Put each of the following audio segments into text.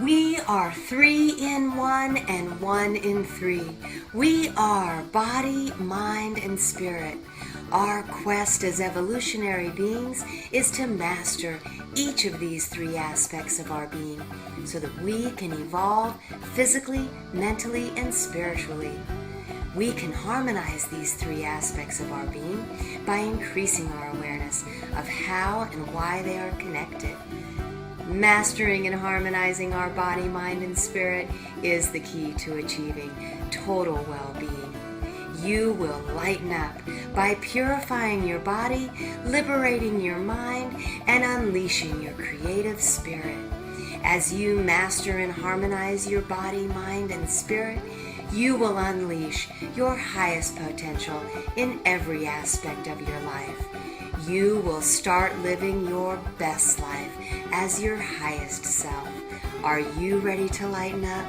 We are 3 in 1 and 1 in 3. We are body, mind, and spirit. Our quest as evolutionary beings is to master each of these 3 aspects of our being so that we can evolve physically, mentally, and spiritually. We can harmonize these 3 aspects of our being by increasing our awareness of how and why they are connected. Mastering and harmonizing our body, mind, and spirit is the key to achieving total well-being. You will lighten up by purifying your body, liberating your mind, and unleashing your creative spirit. As you master and harmonize your body, mind, and spirit, you will unleash your highest potential in every aspect of your life. You will start living your best life as your highest self. Are you ready to lighten up?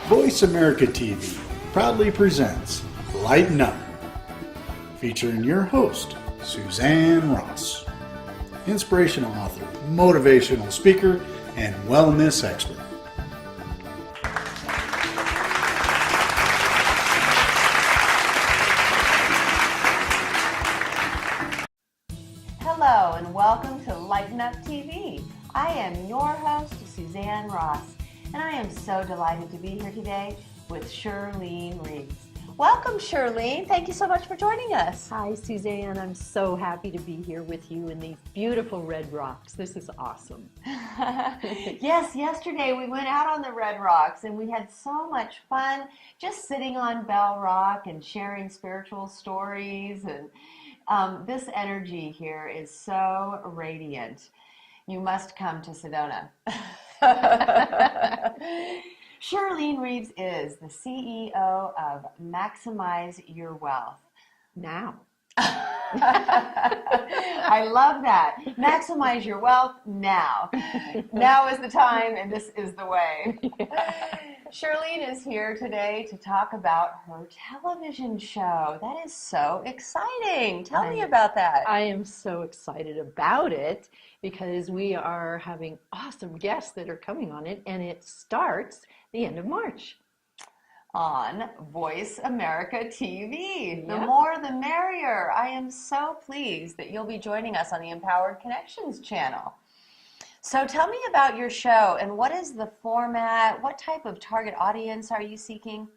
Voice America TV proudly presents Lighten Up, featuring your host, Suzanne Ross, inspirational author, motivational speaker, and wellness expert. Hello and welcome to Lighten Up TV. I am your host, Suzanne Ross, and I am so delighted to be here today with Shirlene Reeves. Welcome, Shirlene. Thank you so much for joining us. Hi, Suzanne. I'm so happy to be here with you in these beautiful red rocks. This is awesome. Yes, yesterday we went out on the Red Rocks and we had so much fun just sitting on Bell Rock and sharing spiritual stories. And this energy here is so radiant. You must come to Sedona. Shirlene Reeves is the CEO of Maximize Your Wealth. Now. I love that. Maximize your wealth now. Now is the time and this is the way. Yeah. Shirlene is here today to talk about her television show. That is so exciting. Tell me about that. I am so excited about it because we are having awesome guests that are coming on it, and it starts the end of March. On Voice America TV. Yep. The more the merrier. I am so pleased that you'll be joining us on the Empowered Connections channel. So tell me about your show and what is the format? What type of target audience are you seeking?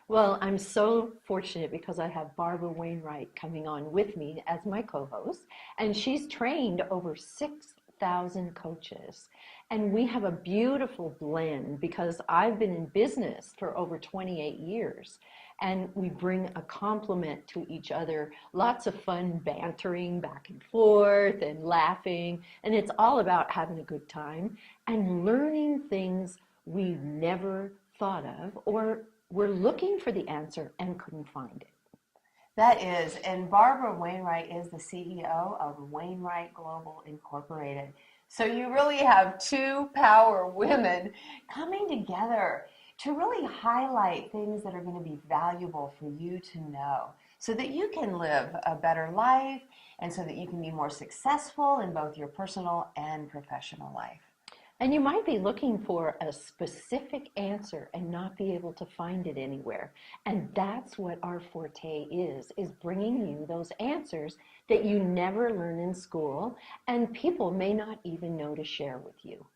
Well, I'm so fortunate because I have Barbara Wainwright coming on with me as my co-host, and she's trained over 6,000 coaches. And we have a beautiful blend because I've been in business for over 28 years. And we bring a complement to each other, lots of fun bantering back and forth and laughing. And it's all about having a good time and learning things we never thought of or were looking for the answer and couldn't find it. That is, and Barbara Wainwright is the CEO of Wainwright Global Incorporated. So you really have two power women coming together to really highlight things that are going to be valuable for you to know so that you can live a better life and so that you can be more successful in both your personal and professional life. And you might be looking for a specific answer and not be able to find it anywhere. And that's what our forte is bringing you those answers that you never learn in school and people may not even know to share with you.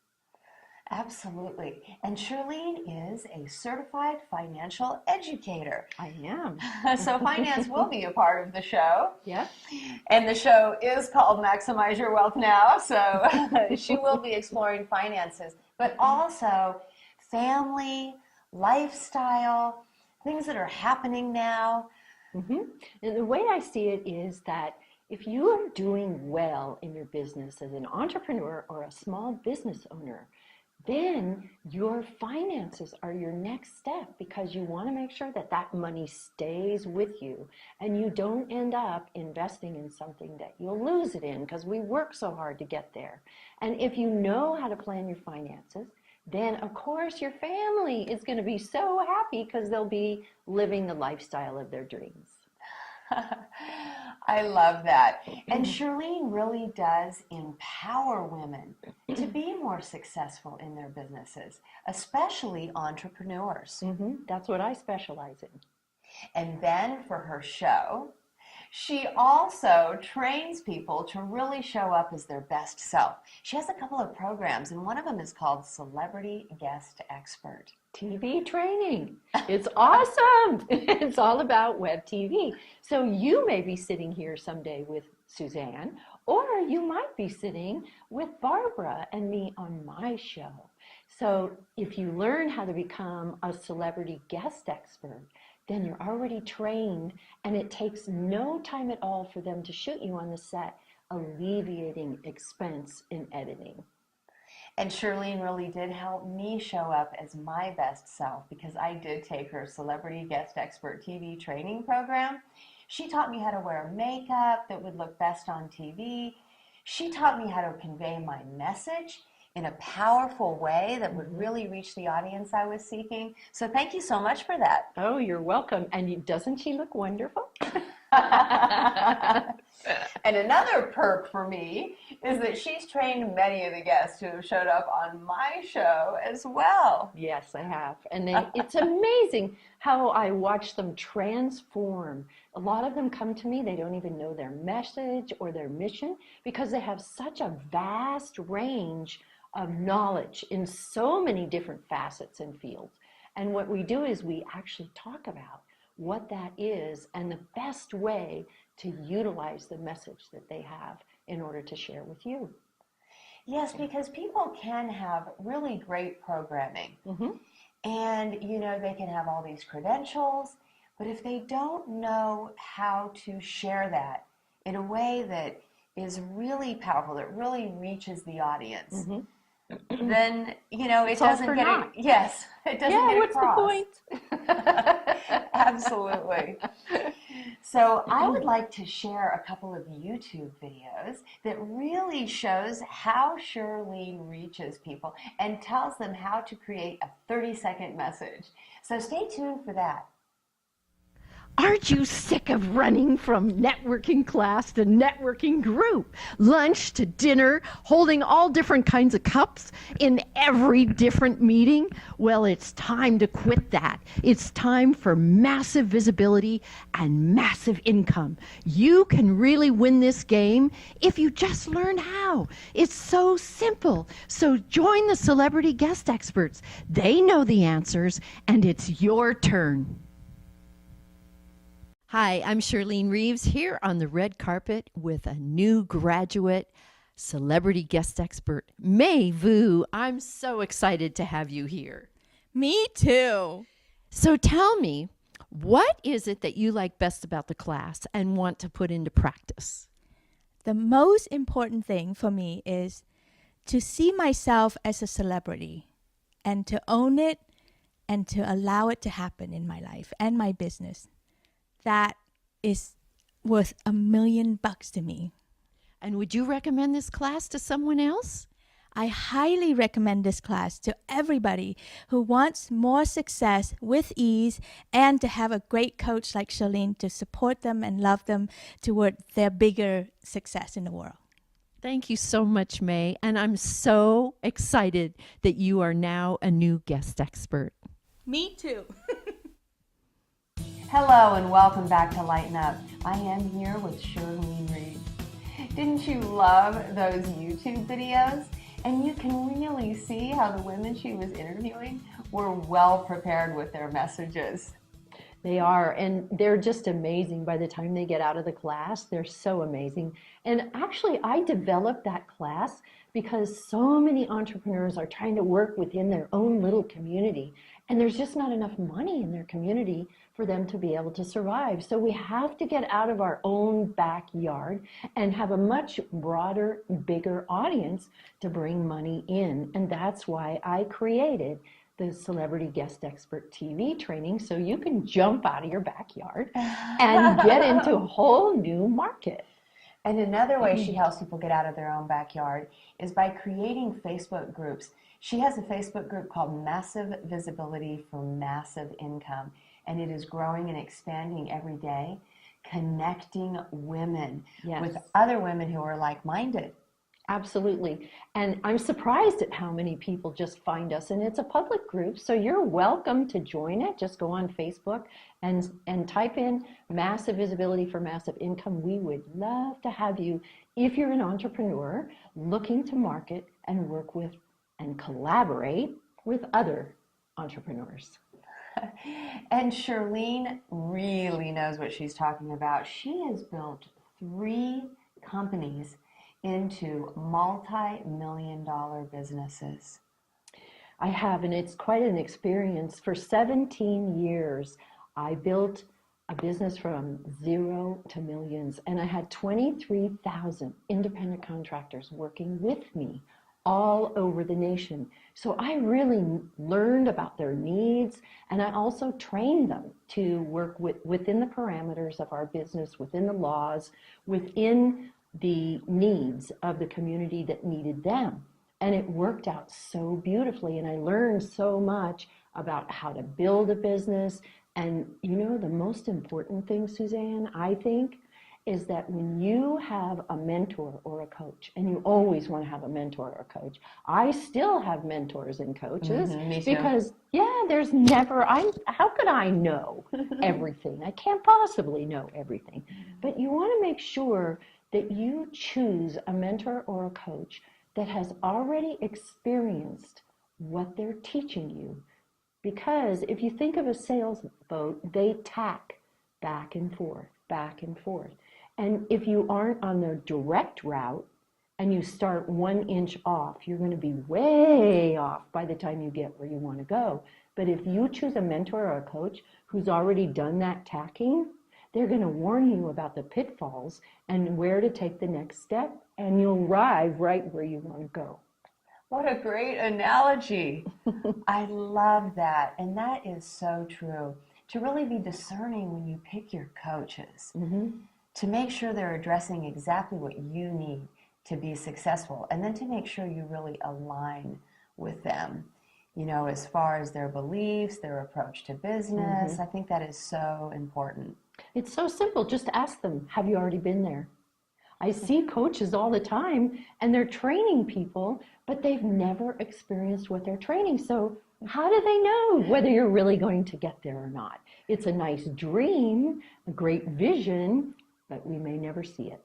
Absolutely. And Shirlene is a certified financial educator. I am. So finance will be a part of the show. Yeah. And the show is called Maximize Your Wealth Now. So she will be exploring finances, but also family, lifestyle, things that are happening now. Mm-hmm. And the way I see it is that if you are doing well in your business as an entrepreneur or a small business owner, then your finances are your next step because you want to make sure that that money stays with you and you don't end up investing in something that you'll lose it in because we work so hard to get there. And if you know how to plan your finances, then of course your family is going to be so happy because they'll be living the lifestyle of their dreams. I love that. And Shirlene really does empower women to be more successful in their businesses, especially entrepreneurs. That's what I specialize in. And then for her show, she also trains people to really show up as their best self. She has a couple of programs, and one of them is called Celebrity Guest Expert. TV training. It's awesome. It's all about web TV. So you may be sitting here someday with Suzanne, or you might be sitting with Barbara and me on my show. So if you learn how to become a celebrity guest expert, then you're already trained, and it takes no time at all for them to shoot you on the set, alleviating expense in editing. And Shirlene really did help me show up as my best self, because I did take her Celebrity Guest Expert TV training program. She taught me how to wear makeup that would look best on TV. She taught me how to convey my message in a powerful way that would really reach the audience I was seeking. So thank you so much for that. Oh, you're welcome. And doesn't she look wonderful? And another perk for me is that she's trained many of the guests who have showed up on my show as well. Yes, I have. And it's amazing how I watch them transform. A lot of them come to me, they don't even know their message or their mission, because they have such a vast range of knowledge in so many different facets and fields. And what we do is we actually talk about what that is and the best way to utilize the message that they have in order to share with you. Yes, because people can have really great programming. And, you know, they can have all these credentials, but if they don't know how to share that in a way that is really powerful, that really reaches the audience, then, you know, it doesn't get it. Yes, it doesn't get across. What's the point? Absolutely. So I would like to share a couple of YouTube videos that really shows how Shirlene reaches people and tells them how to create a 30-second message. So stay tuned for that. Aren't you sick of running from networking class to networking group, lunch to dinner, holding all different kinds of cups in every different meeting? Well, it's time to quit that. It's time for massive visibility and massive income. You can really win this game if you just learn how. It's so simple. So join the celebrity guest experts. They know the answers, and it's your turn. Hi, I'm Shirlene Reeves here on the red carpet with a new graduate celebrity guest expert, May Vu. I'm so excited to have you here. Me too. So tell me, what is it that you like best about the class and want to put into practice? The most important thing for me is to see myself as a celebrity and to own it and to allow it to happen in my life and my business. That is worth $1 million to me. And would you recommend this class to someone else? I highly recommend this class to everybody who wants more success with ease and to have a great coach like Shirlene to support them and love them toward their bigger success in the world. Thank you so much, May. And I'm so excited that you are now a new guest expert. Me too. Hello and welcome back to Lighten Up. I am here with Shirlene Reeves. Didn't you love those YouTube videos? And you can really see how the women she was interviewing were well prepared with their messages. They are, and they're just amazing. By the time they get out of the class, they're so amazing. And actually, I developed that class because so many entrepreneurs are trying to work within their own little community, and there's just not enough money in their community for them to be able to survive. So we have to get out of our own backyard and have a much broader, bigger audience to bring money in. And that's why I created the Celebrity Guest Expert TV training, so you can jump out of your backyard and get into a whole new market. And another way she helps people get out of their own backyard is by creating Facebook groups. She has a Facebook group called Massive Visibility for Massive Income, and it is growing and expanding every day. connecting women Yes. with other women who are like-minded. Absolutely. And I'm surprised at how many people just find us, and it's a public group, so you're welcome to join it. Just go on Facebook and type in Massive Visibility for Massive Income. We would love to have you if you're an entrepreneur looking to market and work with and collaborate with other entrepreneurs. And Shirlene really knows what she's talking about. She has built 3 companies into multi-million-dollar businesses. I have, and it's quite an experience. For 17 years, I built a business from zero to millions, and I had 23,000 independent contractors working with me all over the nation. So I really learned about their needs, and I also trained them to work within the parameters of our business, within the laws, within the needs of the community that needed them. And it worked out so beautifully, and I learned so much about how to build a business. And you know, the most important thing, Suzanne, I think, is that when you have a mentor or a coach, and you always want to have a mentor or a coach. I still have mentors and coaches Me too. because, there's never, how could I know everything? I can't possibly know everything. But you want to make sure that you choose a mentor or a coach that has already experienced what they're teaching you. Because if you think of a sailboat, they tack back and forth, back and forth. And if you aren't on the direct route and you start 1 inch off, you're going to be way off by the time you get where you want to go. But if you choose a mentor or a coach who's already done that tacking, they're going to warn you about the pitfalls and where to take the next step, and you'll arrive right where you want to go. What a great analogy. I love that. And that is so true. To really be discerning when you pick your coaches, to make sure they're addressing exactly what you need to be successful, and then to make sure you really align with them, you know, as far as their beliefs, their approach to business. I think that is so important. It's so simple. Just ask them, have you already been there? I see coaches all the time, and they're training people, but they've never experienced what they're training. So how do they know whether you're really going to get there or not? It's a nice dream, a great vision, but we may never see it.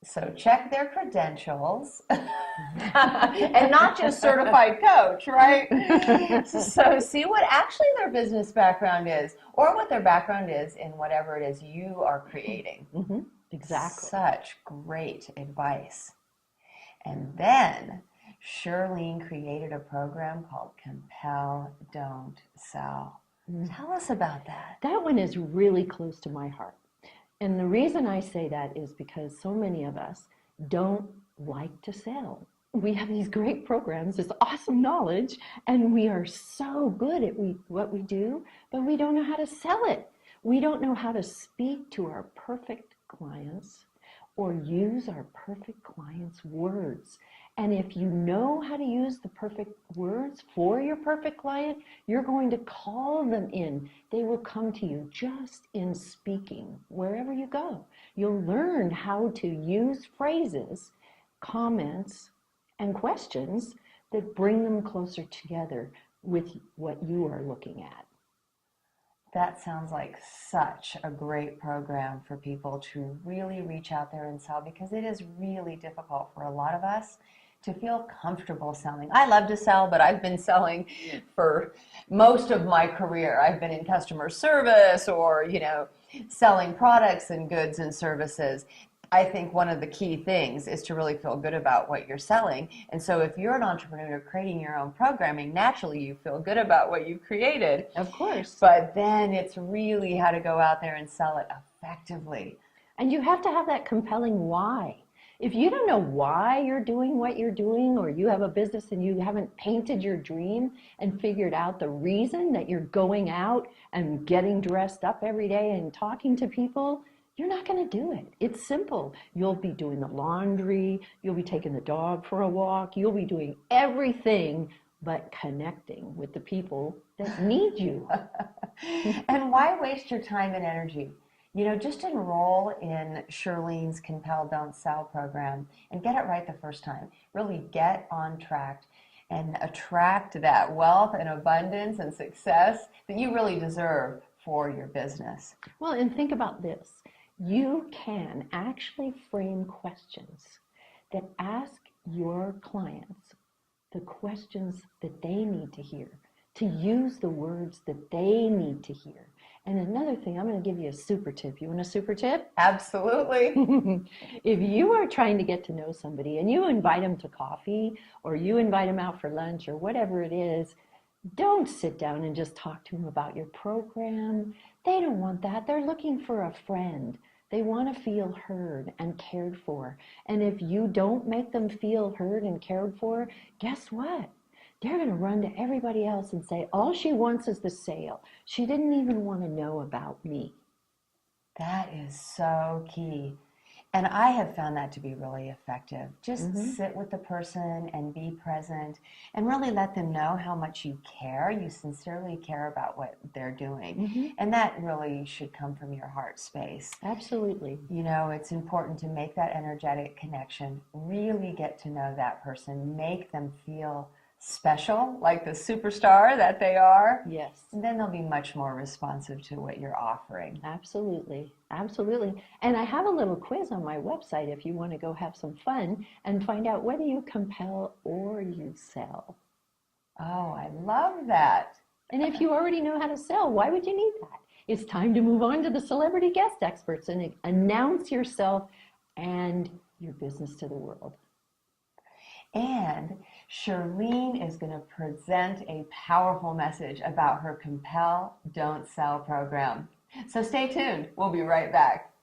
So check their credentials and not just certified coach, right? So see what actually their business background is, or what their background is in whatever it is you are creating. Exactly. Such great advice. And then Shirlene created a program called Compel, Don't Sell. Tell us about that. That one is really close to my heart. And the reason I say that is because so many of us don't like to sell. We have these great programs, this awesome knowledge, and we are so good at what we do, but we don't know how to sell it. We don't know how to speak to our perfect clients or use our perfect clients' words. And if you know how to use the perfect words for your perfect client, you're going to call them in. They will come to you just in speaking wherever you go. You'll learn how to use phrases, comments, and questions that bring them closer together with what you are looking at. That sounds like such a great program for people to really reach out there and sell, because it is really difficult for a lot of us to feel comfortable selling. I love to sell, but I've been selling for most of my career. I've been in customer service or, you know, selling products and goods and services. I think one of the key things is to really feel good about what you're selling. And so if you're an entrepreneur creating your own programming, naturally you feel good about what you created. Of course. But then it's really how to go out there and sell it effectively. And you have to have that compelling why. If you don't know why you're doing what you're doing, or you have a business and you haven't painted your dream and figured out the reason that you're going out and getting dressed up every day and talking to people, you're not going to do it. It's simple. You'll be doing the laundry, you'll be taking the dog for a walk, you'll be doing everything but connecting with the people that need you. And why waste your time and energy? Just enroll in Shirlene's Compel Don't Sell program and get it right the first time. Really get on track and attract that wealth and abundance and success that you really deserve for your business. Well, and think about this. You can actually frame questions that ask your clients the questions that they need to hear, to use the words that they need to hear. And another thing, I'm going to give you a super tip. You want a super tip? Absolutely. If you are trying to get to know somebody and you invite them to coffee or you invite them out for lunch or whatever it is, don't sit down and just talk to them about your program. They don't want that. They're looking for a friend. They want to feel heard and cared for. And if you don't make them feel heard and cared for, guess what? They're going to run to everybody else and say, all she wants is the sale. She didn't even want to know about me. That is so key. And I have found that to be really effective. Just sit with the person and be present and really let them know how much you care. You sincerely care about what they're doing. And that really should come from your heart space. Absolutely. It's important to make that energetic connection, really get to know that person, make them feel special, like the superstar that they are. Yes. And then they'll be much more responsive to what you're offering. Absolutely. Absolutely. And I have a little quiz on my website if you want to go have some fun and find out whether you compel or you sell. Oh, I love that. And if you already know how to sell, why would you need that? It's time to move on to the celebrity guest experts and announce yourself and your business to the world. And Shirlene is going to present a powerful message about her Compel Don't Sell program. So stay tuned. We'll be right back.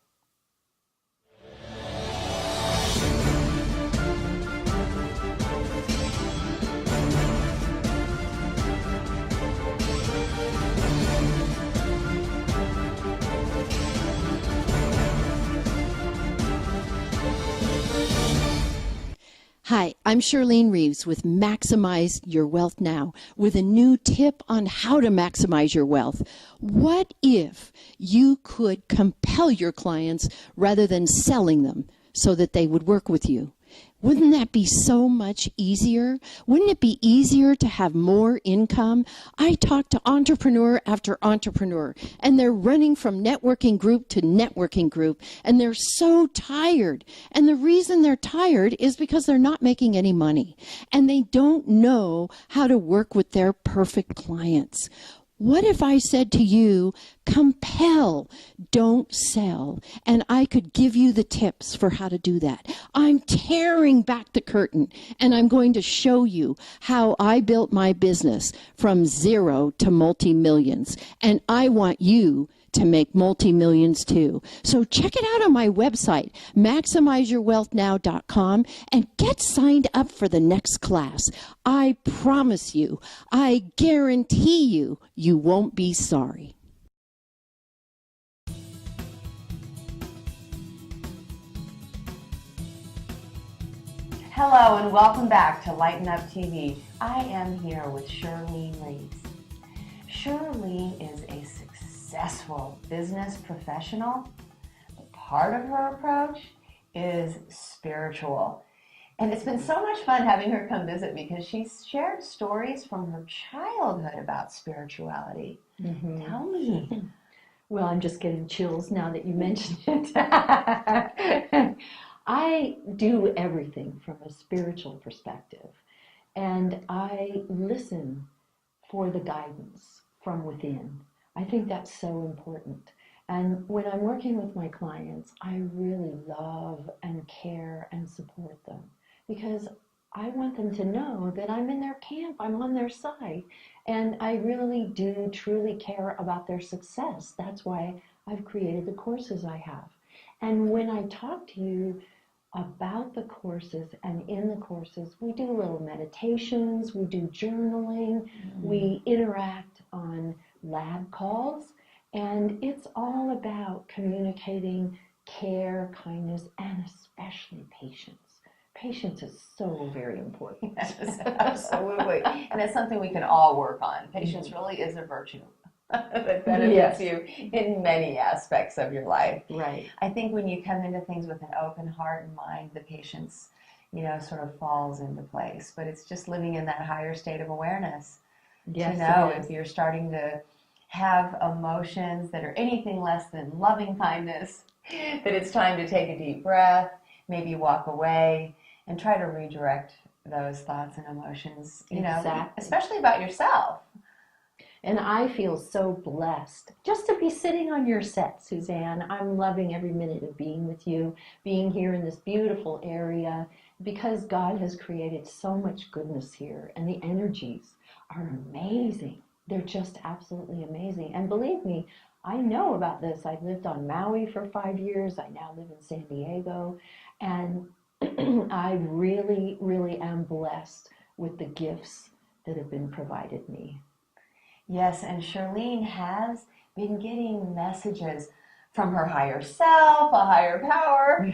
Hi, I'm Shirlene Reeves with Maximize Your Wealth Now with a new tip on how to maximize your wealth. What if you could compel your clients rather than selling them so that they would work with you? Wouldn't that be so much easier? Wouldn't it be easier to have more income? I talk to entrepreneur after entrepreneur, and they're running from networking group to networking group, and they're so tired. And the reason they're tired is because they're not making any money, and they don't know how to work with their perfect clients. What if I said to you, compel, don't sell, and I could give you the tips for how to do that? I'm tearing back the curtain, and I'm going to show you how I built my business from zero to multi-millions, and I want you to make multi-millions too. So check it out on my website, maximizeyourwealthnow.com, and get signed up for the next class. I promise you, I guarantee you, you won't be sorry. Hello and welcome back to Lighten Up TV. I am here with Shirlene Reeves. Shirlene is a successful business professional, but part of her approach is spiritual. And it's been so much fun having her come visit because she's shared stories from her childhood about spirituality. Tell me. Well, I'm just getting chills now that you mentioned it. I do everything from a spiritual perspective, and I listen for the guidance from within. I think that's so important. And when I'm working with my clients, I really love and care and support them because I want them to know that I'm in their camp, I'm on their side, and I really do truly care about their success. That's why I've created the courses I have. And when I talk to you about the courses, and in the courses, we do little meditations, we do journaling, we interact on lab calls, and it's all about communicating care, kindness, and especially patience. Patience is so very important. Yes, absolutely. And it's something we can all work on. Patience really is a virtue. that benefits you in many aspects of your life. Right. I think when you come into things with an open heart and mind, the patience, sort of falls into place. But it's just living in that higher state of awareness to know if you're starting to have emotions that are anything less than loving kindness, that it's time to take a deep breath, maybe walk away, and try to redirect those thoughts and emotions, especially about yourself. And I feel so blessed just to be sitting on your set, Suzanne. I'm loving every minute of being with you, being here in this beautiful area, because God has created so much goodness here, and the energies are amazing. They're just absolutely amazing. And believe me, I know about this. I lived on Maui for 5 years. I now live in San Diego. And I really, really am blessed with the gifts that have been provided me. Yes, and Shirlene has been getting messages from her higher self, a higher power,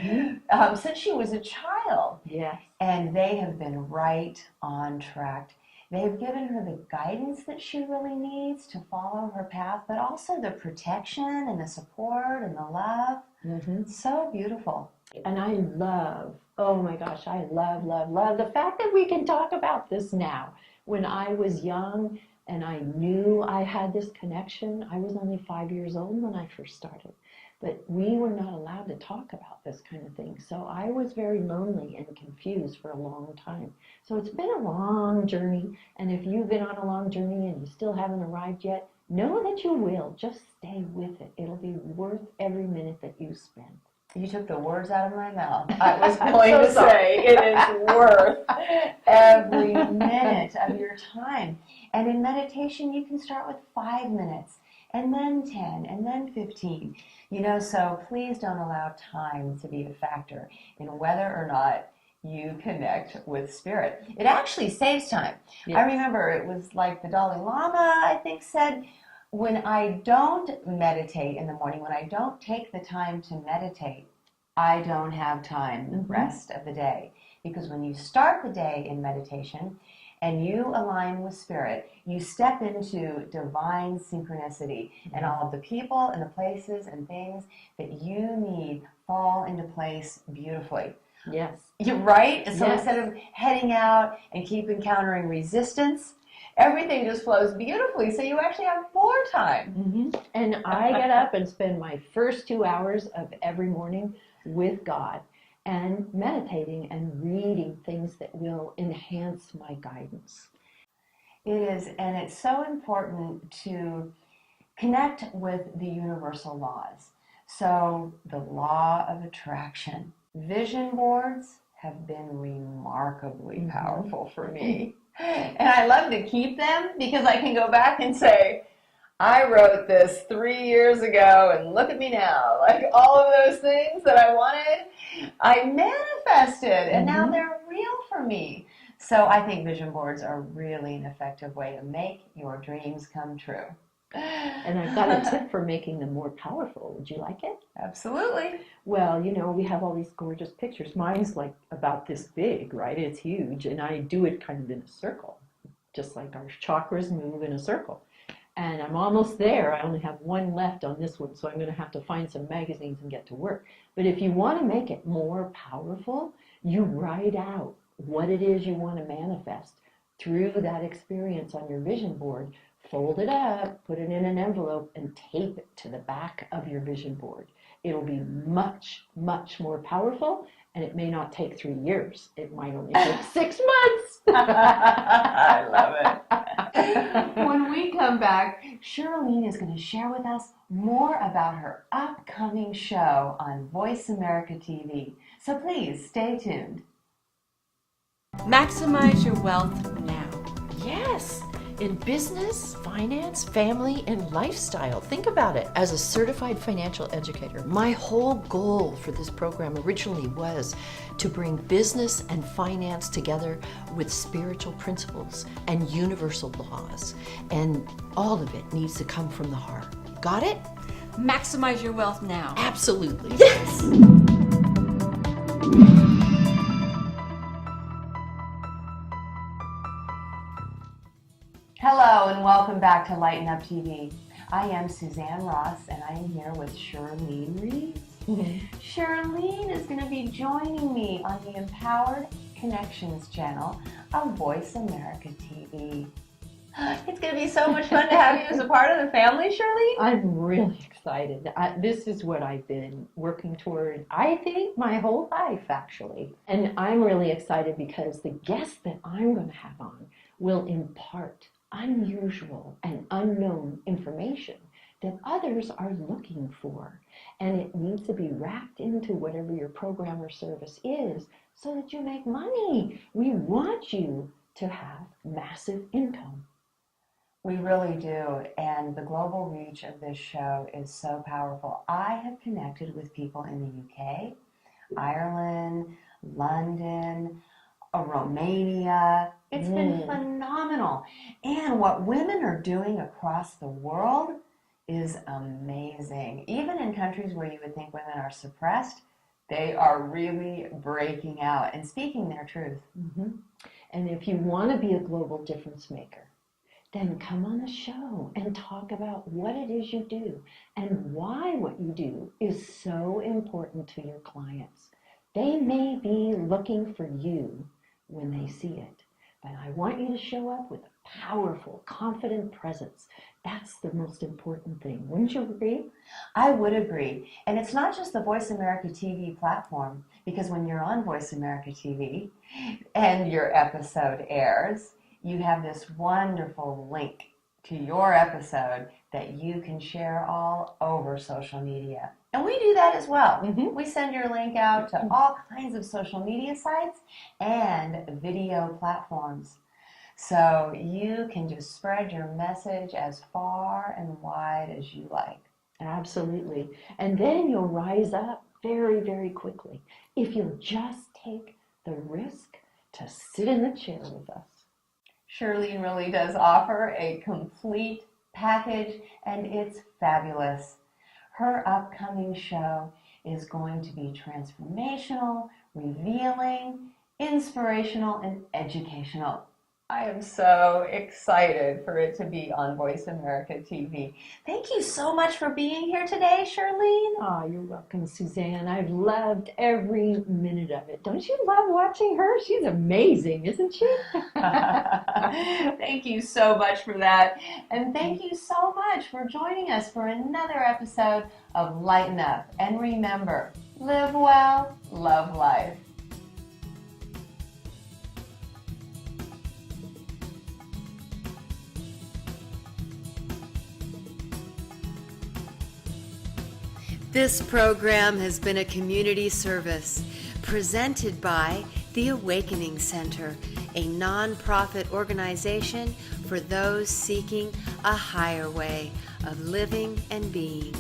since she was a child. Yes. And they have been right on track. They've given her the guidance that she really needs to follow her path, but also the protection and the support and the love. It's so beautiful. And I love, oh my gosh, I love, love, love the fact that we can talk about this now. When I was young and I knew I had this connection, I was only 5 years old when I first started. But we were not allowed to talk about this kind of thing. So I was very lonely and confused for a long time. So it's been a long journey. And if you've been on a long journey and you still haven't arrived yet, know that you will. Just stay with it. It'll be worth every minute that you spend. You took the words out of my mouth. I was going to say it is worth every minute of your time. And in meditation, you can start with 5 minutes, and then 10, and then 15. So please don't allow time to be a factor in whether or not you connect with spirit. It actually saves time. Yes. I remember it was like the Dalai Lama, I think, said, when I don't meditate in the morning, when I don't take the time to meditate, I don't have time the rest of the day. Because when you start the day in meditation and you align with spirit, you step into divine synchronicity, and all of the people and the places and things that you need fall into place beautifully. Yes. You're right? So instead of heading out and keep encountering resistance, everything just flows beautifully, so you actually have more time. And I get up and spend my first 2 hours of every morning with God and meditating and reading things that will enhance my guidance. It is, and it's so important to connect with the universal laws. So the law of attraction. Vision boards have been remarkably powerful for me. And I love to keep them because I can go back and say, I wrote this 3 years ago and look at me now. Like all of those things that I wanted, I manifested, and now they're real for me. So I think vision boards are really an effective way to make your dreams come true. And I've got a tip for making them more powerful. Would you like it? Absolutely. Well, we have all these gorgeous pictures. Mine's like about this big, right? It's huge. And I do it kind of in a circle, just like our chakras move in a circle. And I'm almost there. I only have one left on this one, so I'm going to have to find some magazines and get to work. But if you want to make it more powerful, you write out what it is you want to manifest through that experience on your vision board. Fold it up, put it in an envelope, and tape it to the back of your vision board. It'll be much, much more powerful, and it may not take 3 years. It might only take 6 months. I love it. When we come back, Shirlene is going to share with us more about her upcoming show on Voice America TV. So please stay tuned. Maximize your wealth now. Yes. In business, finance, family, and lifestyle. Think about it. As a certified financial educator, my whole goal for this program originally was to bring business and finance together with spiritual principles and universal laws. And all of it needs to come from the heart. Got it? Maximize your wealth now. Absolutely. Yes! Hello and welcome back to Lighten Up TV. I am Suzanne Ross, and I am here with Shirlene Reeves. Shirlene is going to be joining me on the Empowered Connections channel of Voice America TV. It's going to be so much fun to have you as a part of the family, Shirlene. I'm really excited. This is what I've been working toward, I think, my whole life, actually. And I'm really excited because the guest that I'm going to have on will impart unusual and unknown information that others are looking for. And it needs to be wrapped into whatever your program or service is so that you make money. We want you to have massive income. We really do, and the global reach of this show is so powerful. I have connected with people in the UK, Ireland, London, Romania. It's been phenomenal. And what women are doing across the world is amazing. Even in countries where you would think women are suppressed, they are really breaking out and speaking their truth. And if you want to be a global difference maker, then come on the show and talk about what it is you do and why what you do is so important to your clients. They may be looking for you when they see it, but I want you to show up with a powerful, confident presence. That's the most important thing. Wouldn't you agree? I would agree. And it's not just the Voice America TV platform, because when you're on Voice America TV and your episode airs, you have this wonderful link to your episode that you can share all over social media. And we do that as well. We send your link out to all kinds of social media sites and video platforms. So you can just spread your message as far and wide as you like. Absolutely. And then you'll rise up very, very quickly if you'll just take the risk to sit in the chair with us. Shirlene really does offer a complete package, and it's fabulous. Her upcoming show is going to be transformational, revealing, inspirational, and educational. I am so excited for it to be on Voice America TV. Thank you so much for being here today, Shirlene. Oh, you're welcome, Suzanne. I've loved every minute of it. Don't you love watching her? She's amazing, isn't she? Thank you so much for that. And thank you so much for joining us for another episode of Lighten Up. And remember, live well, love life. This program has been a community service presented by the Awakening Center, a nonprofit organization for those seeking a higher way of living and being.